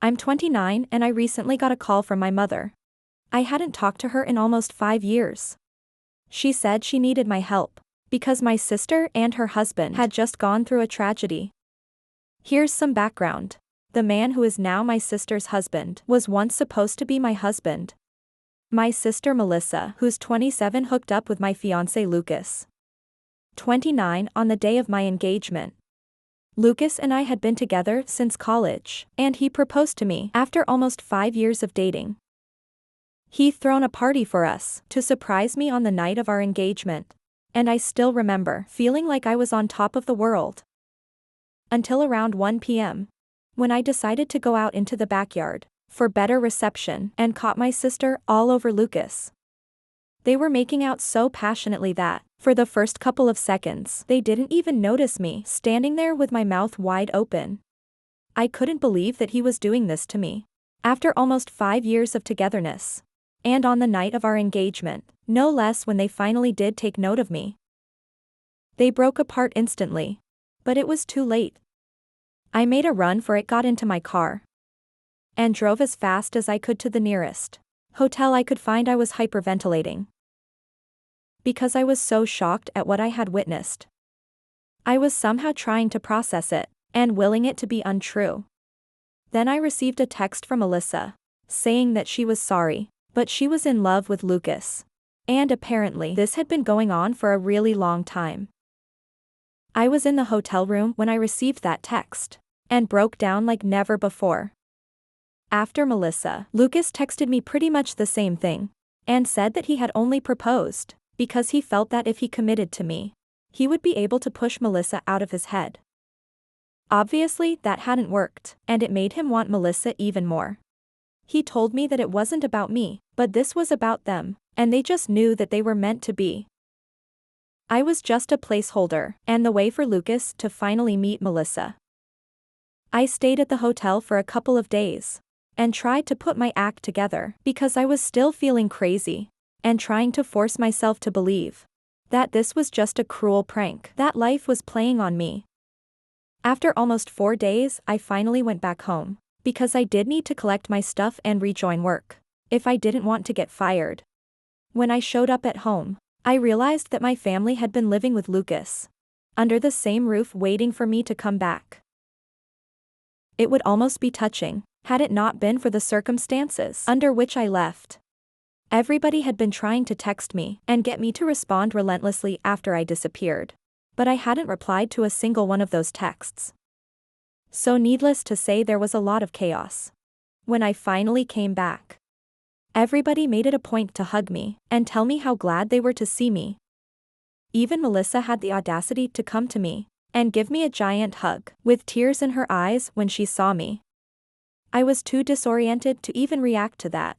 I'm 29 and I recently got a call from my mother. I hadn't talked to her in almost 5 years. She said she needed my help because my sister and her husband had just gone through a tragedy. Here's some background. The man who is now my sister's husband was once supposed to be my husband. My sister Melissa, who's 27, hooked up with my fiancé Lucas, 29, on the day of my engagement. Lucas and I had been together since college, and he proposed to me after almost 5 years of dating. He'd thrown a party for us to surprise me on the night of our engagement, and I still remember feeling like I was on top of the world. Until around 1 p.m. when I decided to go out into the backyard for better reception and caught my sister all over Lucas. They were making out so passionately that, for the first couple of seconds, they didn't even notice me standing there with my mouth wide open. I couldn't believe that he was doing this to me. After almost 5 years of togetherness. And on the night of our engagement, no less, when they finally did take note of me. They broke apart instantly. But it was too late. I made a run for it, got into my car, and drove as fast as I could to the nearest hotel I could find. I was hyperventilating because I was so shocked at what I had witnessed. I was somehow trying to process it, and willing it to be untrue. Then I received a text from Melissa, saying that she was sorry, but she was in love with Lucas. And apparently this had been going on for a really long time. I was in the hotel room when I received that text, and broke down like never before. After Melissa, Lucas texted me pretty much the same thing, and said that he had only proposed because he felt that if he committed to me, he would be able to push Melissa out of his head. Obviously that hadn't worked, and it made him want Melissa even more. He told me that it wasn't about me, but this was about them, and they just knew that they were meant to be. I was just a placeholder, and the way for Lucas to finally meet Melissa. I stayed at the hotel for a couple of days, and tried to put my act together because I was still feeling crazy, and trying to force myself to believe that this was just a cruel prank that life was playing on me. After almost 4 days, I finally went back home, because I did need to collect my stuff and rejoin work, if I didn't want to get fired. When I showed up at home, I realized that my family had been living with Lucas, under the same roof, waiting for me to come back. It would almost be touching, had it not been for the circumstances under which I left. Everybody had been trying to text me and get me to respond relentlessly after I disappeared, but I hadn't replied to a single one of those texts. So needless to say, there was a lot of chaos. When I finally came back, everybody made it a point to hug me and tell me how glad they were to see me. Even Melissa had the audacity to come to me and give me a giant hug, with tears in her eyes when she saw me. I was too disoriented to even react to that,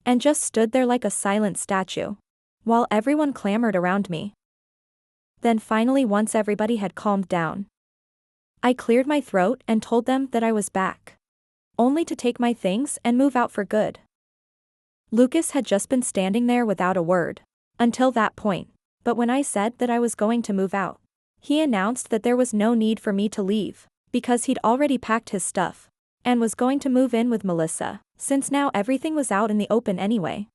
and just stood there like a silent statue, while everyone clamored around me. Then finally, once everybody had calmed down, I cleared my throat and told them that I was back, only to take my things and move out for good. Lucas had just been standing there without a word, until that point, but when I said that I was going to move out, he announced that there was no need for me to leave, because he'd already packed his stuff, and was going to move in with Melissa, since now everything was out in the open anyway.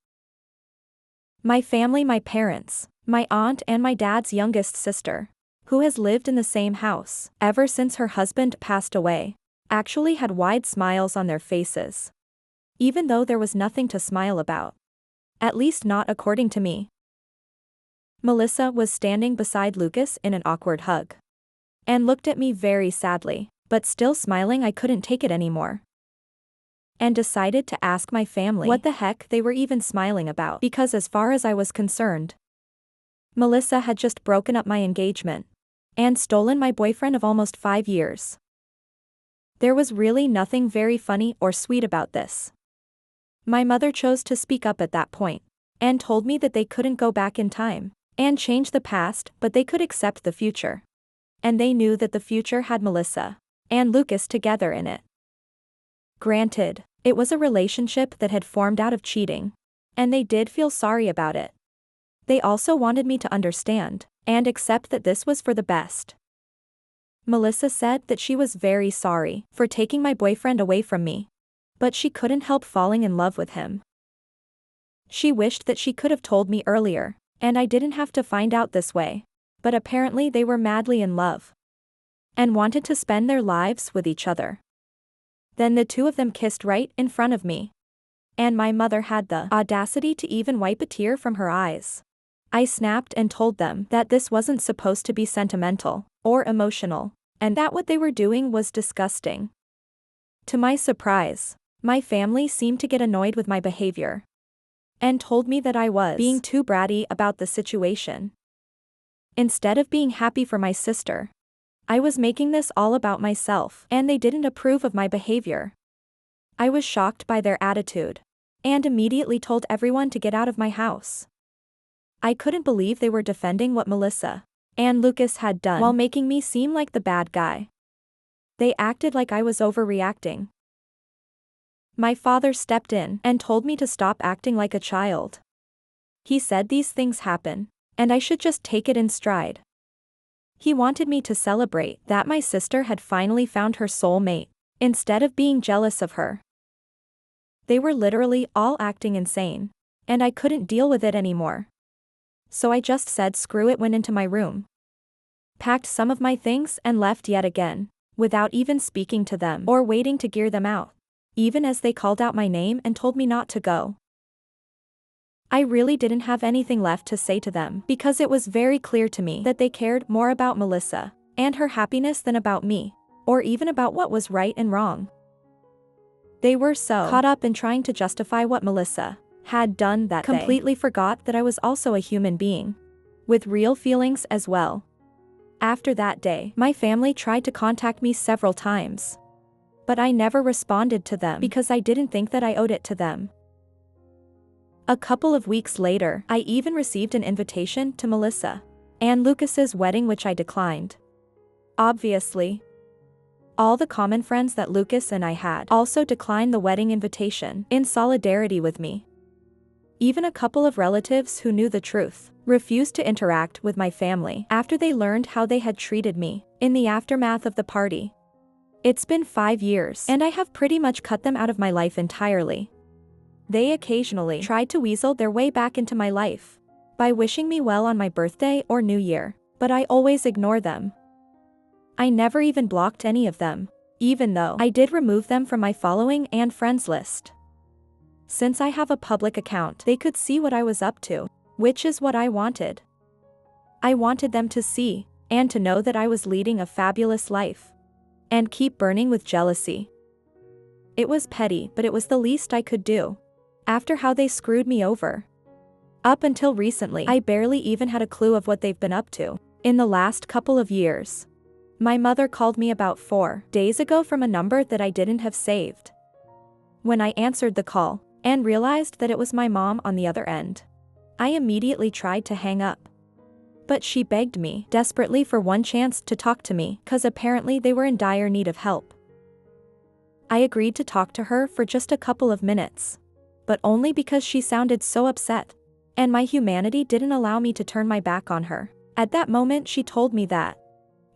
My family, my parents, my aunt and my dad's youngest sister, who has lived in the same house ever since her husband passed away, actually had wide smiles on their faces. Even though there was nothing to smile about. At least not according to me. Melissa was standing beside Lucas in an awkward hug, and looked at me very sadly, but still smiling. I couldn't take it anymore, and decided to ask my family what the heck they were even smiling about, because as far as I was concerned, Melissa had just broken up my engagement and stolen my boyfriend of almost 5 years. There was really nothing very funny or sweet about this. My mother chose to speak up at that point, and told me that they couldn't go back in time and change the past, but they could accept the future. And they knew that the future had Melissa and Lucas together in it. Granted, it was a relationship that had formed out of cheating, and they did feel sorry about it. They also wanted me to understand and accept that this was for the best. Melissa said that she was very sorry for taking my boyfriend away from me, but she couldn't help falling in love with him. She wished that she could have told me earlier, and I didn't have to find out this way. But apparently they were madly in love and wanted to spend their lives with each other. Then the two of them kissed right in front of me, and my mother had the audacity to even wipe a tear from her eyes. I snapped and told them that this wasn't supposed to be sentimental or emotional, and that what they were doing was disgusting. To my surprise, my family seemed to get annoyed with my behavior and told me that I was being too bratty about the situation. Instead of being happy for my sister, I was making this all about myself, and they didn't approve of my behavior. I was shocked by their attitude and immediately told everyone to get out of my house. I couldn't believe they were defending what Melissa and Lucas had done while making me seem like the bad guy. They acted like I was overreacting. My father stepped in and told me to stop acting like a child. He said these things happen, and I should just take it in stride. He wanted me to celebrate that my sister had finally found her soulmate, instead of being jealous of her. They were literally all acting insane, and I couldn't deal with it anymore. So I just said screw it, went into my room, packed some of my things and left yet again, without even speaking to them or waiting to gear them out, even as they called out my name and told me not to go. I really didn't have anything left to say to them because it was very clear to me that they cared more about Melissa and her happiness than about me, or even about what was right and wrong. They were so caught up in trying to justify what Melissa had done that they completely forgot that I was also a human being, with real feelings as well. After that day, my family tried to contact me several times, but I never responded to them because I didn't think that I owed it to them. A couple of weeks later, I even received an invitation to Melissa and Lucas's wedding, which I declined. Obviously, all the common friends that Lucas and I had also declined the wedding invitation in solidarity with me. Even a couple of relatives who knew the truth refused to interact with my family after they learned how they had treated me in the aftermath of the party. It's been 5 years, and I have pretty much cut them out of my life entirely. They occasionally tried to weasel their way back into my life by wishing me well on my birthday or New Year, but I always ignore them. I never even blocked any of them, even though I did remove them from my following and friends list. Since I have a public account, they could see what I was up to, which is what I wanted. I wanted them to see and to know that I was leading a fabulous life and keep burning with jealousy. It was petty, but it was the least I could do after how they screwed me over. Up until recently, I barely even had a clue of what they've been up to in the last couple of years. My mother called me about 4 days ago from a number that I didn't have saved. When I answered the call and realized that it was my mom on the other end, I immediately tried to hang up. But she begged me desperately for one chance to talk to me, cause apparently they were in dire need of help. I agreed to talk to her for just a couple of minutes, but only because she sounded so upset, and my humanity didn't allow me to turn my back on her. At that moment, she told me that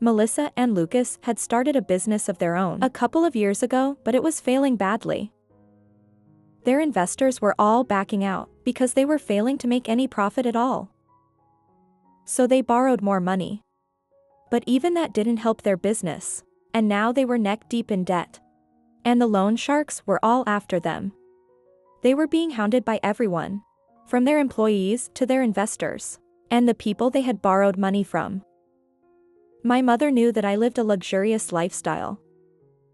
Melissa and Lucas had started a business of their own a couple of years ago, but it was failing badly. Their investors were all backing out because they were failing to make any profit at all. So they borrowed more money. But even that didn't help their business, and now they were neck deep in debt. And the loan sharks were all after them. They were being hounded by everyone, from their employees to their investors, and the people they had borrowed money from. My mother knew that I lived a luxurious lifestyle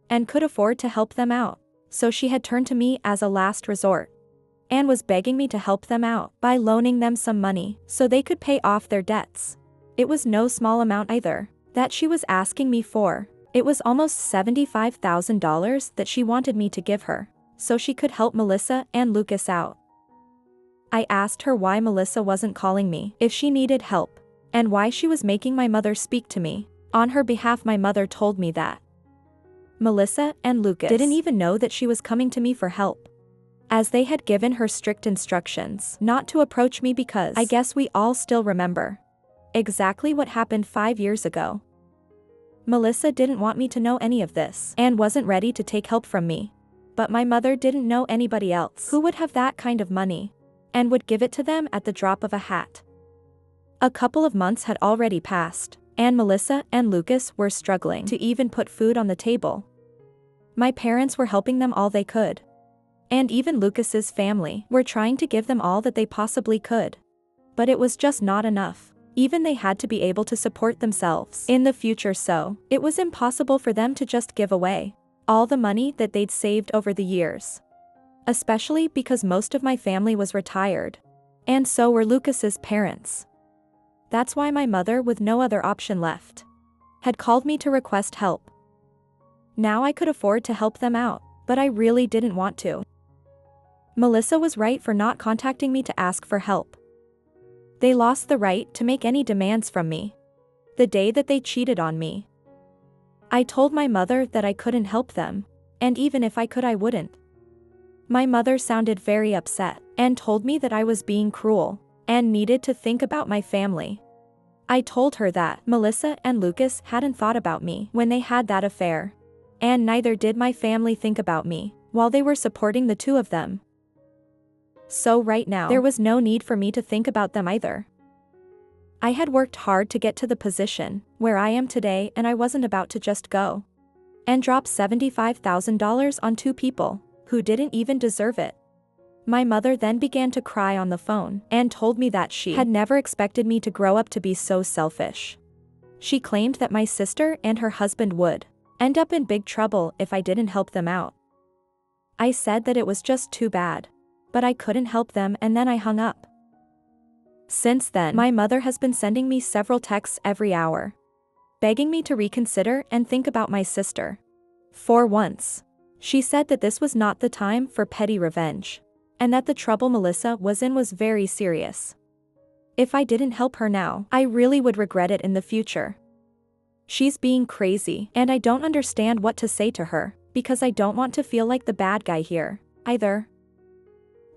and could afford to help them out, so she had turned to me as a last resort and was begging me to help them out by loaning them some money so they could pay off their debts. It was no small amount either that she was asking me for. It was almost $75,000 that she wanted me to give her so she could help Melissa and Lucas out. I asked her why Melissa wasn't calling me if she needed help, and why she was making my mother speak to me on her behalf. My mother told me that Melissa and Lucas didn't even know that she was coming to me for help, as they had given her strict instructions not to approach me because I guess we all still remember exactly what happened 5 years ago. Melissa didn't want me to know any of this and wasn't ready to take help from me, But my mother didn't know anybody else who would have that kind of money and would give it to them at the drop of a hat. A couple of months had already passed, and Melissa and Lucas were struggling to even put food on the table. My parents were helping them all they could. And even Lucas's family were trying to give them all that they possibly could. But it was just not enough. Even they had to be able to support themselves in the future, so it was impossible for them to just give away all the money that they'd saved over the years. Especially because most of my family was retired. And so were Lucas's parents. That's why my mother, with no other option left, had called me to request help. Now I could afford to help them out, but I really didn't want to. Melissa was right for not contacting me to ask for help. They lost the right to make any demands from me the day that they cheated on me. I told my mother that I couldn't help them, and even if I could, I wouldn't. My mother sounded very upset and told me that I was being cruel and needed to think about my family. I told her that Melissa and Lucas hadn't thought about me when they had that affair, and neither did my family think about me while they were supporting the two of them. So right now, there was no need for me to think about them either. I had worked hard to get to the position where I am today, and I wasn't about to just go and drop $75,000 on two people who didn't even deserve it. My mother then began to cry on the phone and told me that she had never expected me to grow up to be so selfish. She claimed that my sister and her husband would end up in big trouble if I didn't help them out. I said that it was just too bad, but I couldn't help them, and then I hung up. Since then, my mother has been sending me several texts every hour, begging me to reconsider and think about my sister. For once, she said that this was not the time for petty revenge, and that the trouble Melissa was in was very serious. If I didn't help her now, I really would regret it in the future. She's being crazy, and I don't understand what to say to her, because I don't want to feel like the bad guy here, either.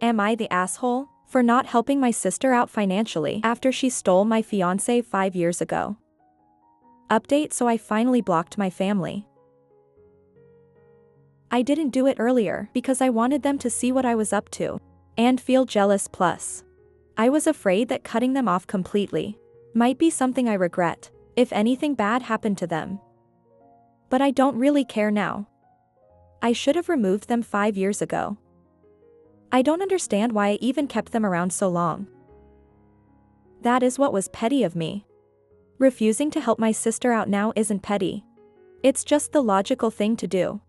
Am I the asshole for not helping my sister out financially after she stole my fiancé 5 years ago? Update: so I finally blocked my family. I didn't do it earlier because I wanted them to see what I was up to and feel jealous, plus I was afraid that cutting them off completely might be something I regret if anything bad happened to them. But I don't really care now. I should have removed them 5 years ago. I don't understand why I even kept them around so long. That is what was petty of me. Refusing to help my sister out now isn't petty. It's just the logical thing to do.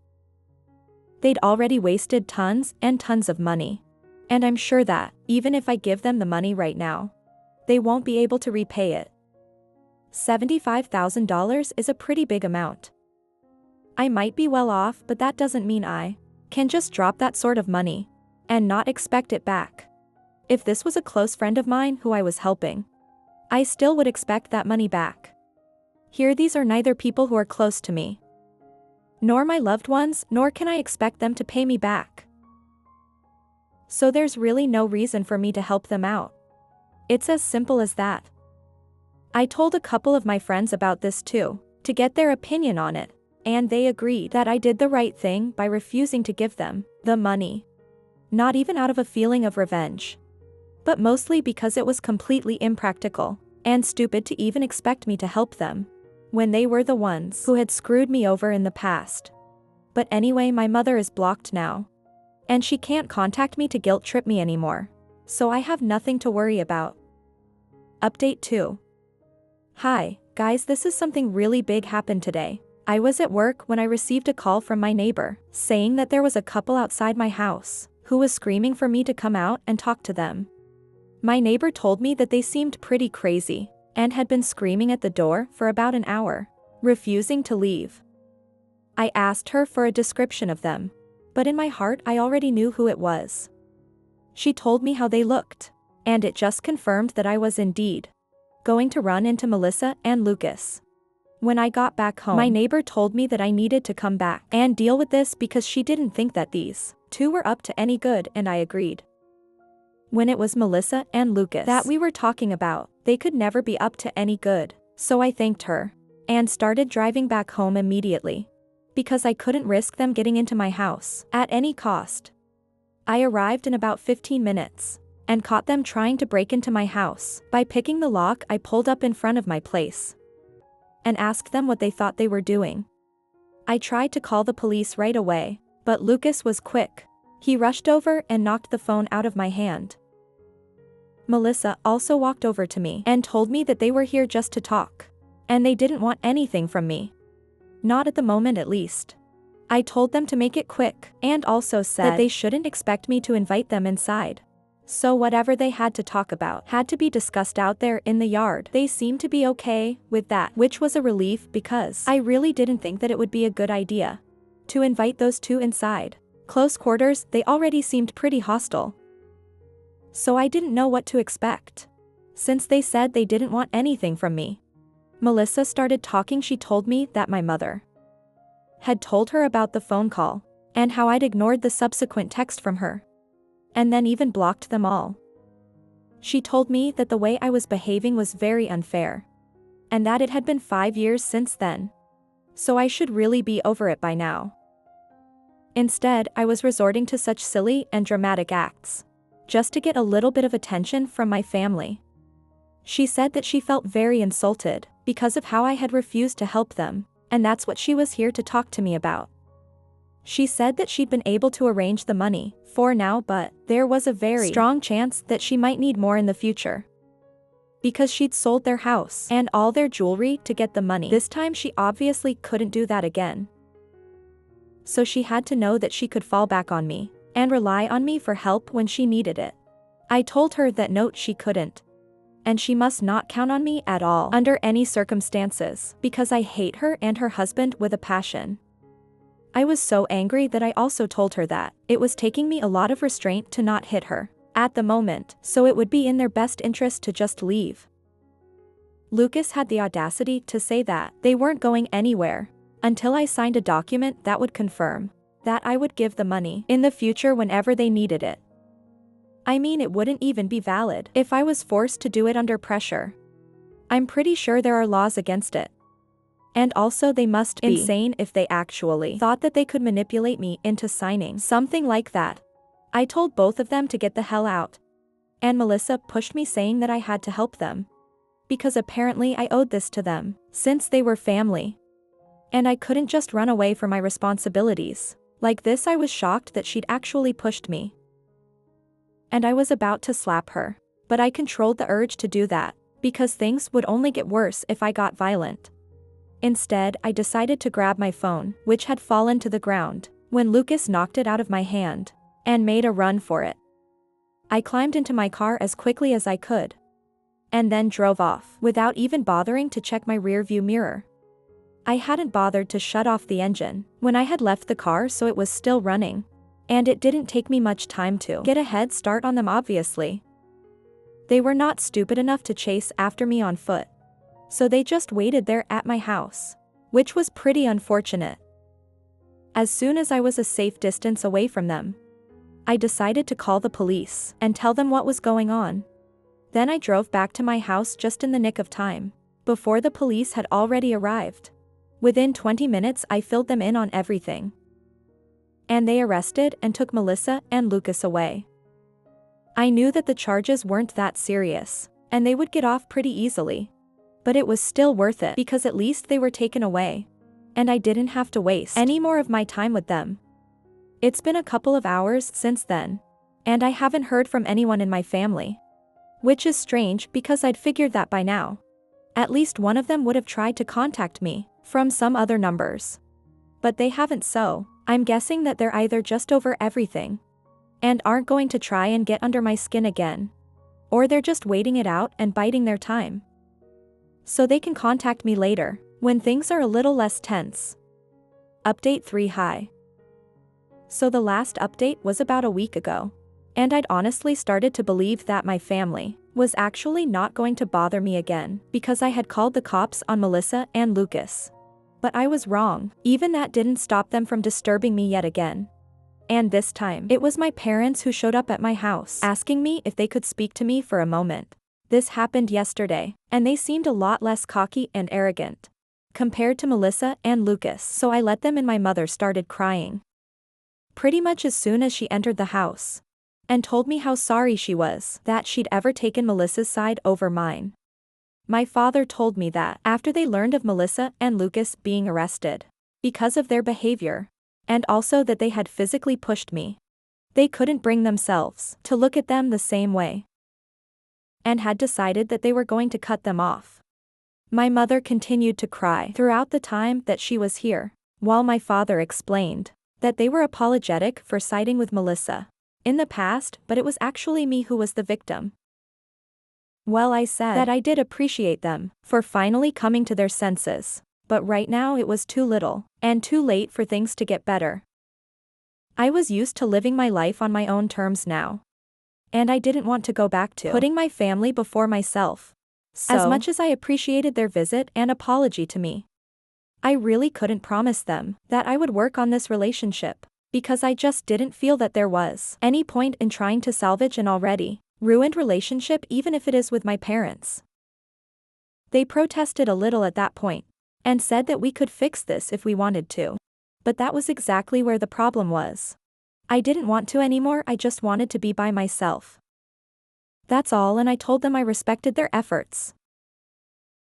They'd already wasted tons and tons of money. And I'm sure that, even if I give them the money right now, they won't be able to repay it. $75,000 is a pretty big amount. I might be well off, but that doesn't mean I can just drop that sort of money and not expect it back. If this was a close friend of mine who I was helping, I still would expect that money back. Here, these are neither people who are close to me, nor my loved ones, nor can I expect them to pay me back. So there's really no reason for me to help them out. It's as simple as that. I told a couple of my friends about this too, to get their opinion on it, and they agreed that I did the right thing by refusing to give them the money. Not even out of a feeling of revenge, but mostly because it was completely impractical and stupid to even expect me to help them when they were the ones who had screwed me over in the past. But anyway, my mother is blocked now, and she can't contact me to guilt trip me anymore, so I have nothing to worry about. Update 2. Hi, guys, this is something really big happened today. I was at work when I received a call from my neighbor saying that there was a couple outside my house who was screaming for me to come out and talk to them. My neighbor told me that they seemed pretty crazy and had been screaming at the door for about an hour, refusing to leave. I asked her for a description of them, but in my heart I already knew who it was. She told me how they looked, and it just confirmed that I was indeed going to run into Melissa and Lucas. When I got back home, my neighbor told me that I needed to come back and deal with this because she didn't think that these two were up to any good, and I agreed. When it was Melissa and Lucas that we were talking about, they could never be up to any good, so I thanked her and started driving back home immediately. because I couldn't risk them getting into my house at any cost. I arrived in about 15 minutes and caught them trying to break into my house. By picking the lock, I pulled up in front of my place and asked them what they thought they were doing. I tried to call the police right away, but Lucas was quick. He rushed over and knocked the phone out of my hand. Melissa also walked over to me and told me that they were here just to talk, and they didn't want anything from me. Not at the moment, at least. I told them to make it quick, and also said that they shouldn't expect me to invite them inside. So whatever they had to talk about had to be discussed out there in the yard. They seemed to be okay with that, which was a relief because I really didn't think that it would be a good idea to invite those two inside. Close quarters, they already seemed pretty hostile. So I didn't know what to expect. Since they said they didn't want anything from me, Melissa started talking. She told me that my mother had told her about the phone call and how I'd ignored the subsequent text from her, and then even blocked them all. She told me that the way I was behaving was very unfair, and that it had been 5 years since then, so I should really be over it by now. Instead, I was resorting to such silly and dramatic acts just to get a little bit of attention from my family. She said that she felt very insulted because of how I had refused to help them, and that's what she was here to talk to me about. She said that she'd been able to arrange the money for now, but there was a very strong chance that she might need more in the future, because she'd sold their house and all their jewelry to get the money. This time she obviously couldn't do that again. So she had to know that she could fall back on me and rely on me for help when she needed it. I told her that no, she couldn't, and she must not count on me at all under any circumstances, because I hate her and her husband with a passion. I was so angry that I also told her that it was taking me a lot of restraint to not hit her at the moment, so it would be in their best interest to just leave. Lucas had the audacity to say that they weren't going anywhere until I signed a document that would confirm that I would give the money in the future whenever they needed it. I mean, it wouldn't even be valid if I was forced to do it under pressure. I'm pretty sure there are laws against it. And also they must be insane if they actually thought that they could manipulate me into signing something like that. I told both of them to get the hell out, and Melissa pushed me, saying that I had to help them because apparently I owed this to them since they were family, and I couldn't just run away from my responsibilities like this. I was shocked that she'd actually pushed me, and I was about to slap her, but I controlled the urge to do that because things would only get worse if I got violent. Instead, I decided to grab my phone, which had fallen to the ground when Lucas knocked it out of my hand and made a run for it. I climbed into my car as quickly as I could and then drove off without even bothering to check my rearview mirror. I hadn't bothered to shut off the engine when I had left the car, so it was still running, and it didn't take me much time to get a head start on them. Obviously, they were not stupid enough to chase after me on foot, so they just waited there at my house, which was pretty unfortunate. As soon as I was a safe distance away from them, I decided to call the police and tell them what was going on. Then I drove back to my house just in the nick of time, before the police had already arrived. Within 20 minutes I filled them in on everything, and they arrested and took Melissa and Lucas away. I knew that the charges weren't that serious, and they would get off pretty easily, but it was still worth it because at least they were taken away, and I didn't have to waste any more of my time with them. It's been a couple of hours since then, and I haven't heard from anyone in my family, which is strange because I'd figured that by now at least one of them would have tried to contact me from some other numbers. But they haven't, so I'm guessing that they're either just over everything and aren't going to try and get under my skin again, or they're just waiting it out and biding their time so they can contact me later when things are a little less tense. Update 3: Hi. So the last update was about a week ago, and I'd honestly started to believe that my family was actually not going to bother me again because I had called the cops on Melissa and Lucas. But I was wrong. Even that didn't stop them from disturbing me yet again. And this time, it was my parents who showed up at my house, asking me if they could speak to me for a moment. This happened yesterday, and they seemed a lot less cocky and arrogant compared to Melissa and Lucas, so I let them, and my mother started crying. Pretty much as soon as she entered the house. And told me how sorry she was that she'd ever taken Melissa's side over mine. My father told me that after they learned of Melissa and Lucas being arrested because of their behavior, and also that they had physically pushed me, they couldn't bring themselves to look at them the same way, and had decided that they were going to cut them off. My mother continued to cry throughout the time that she was here, while my father explained that they were apologetic for siding with Melissa in the past, but it was actually me who was the victim. Well, I said that I did appreciate them for finally coming to their senses, but right now it was too little and too late for things to get better. I was used to living my life on my own terms now, and I didn't want to go back to putting my family before myself. So, as much as I appreciated their visit and apology to me, I really couldn't promise them that I would work on this relationship, because I just didn't feel that there was any point in trying to salvage an already ruined relationship, even if it is with my parents. They protested a little at that point, and said that we could fix this if we wanted to. But that was exactly where the problem was. I didn't want to anymore, I just wanted to be by myself. That's all, and I told them I respected their efforts.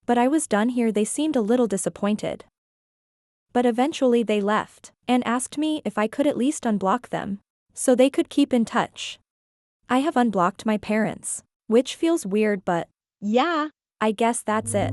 But I was done here. They seemed a little disappointed. But eventually they left, and asked me if I could at least unblock them, so they could keep in touch. I have unblocked my parents, which feels weird, but yeah, I guess that's it.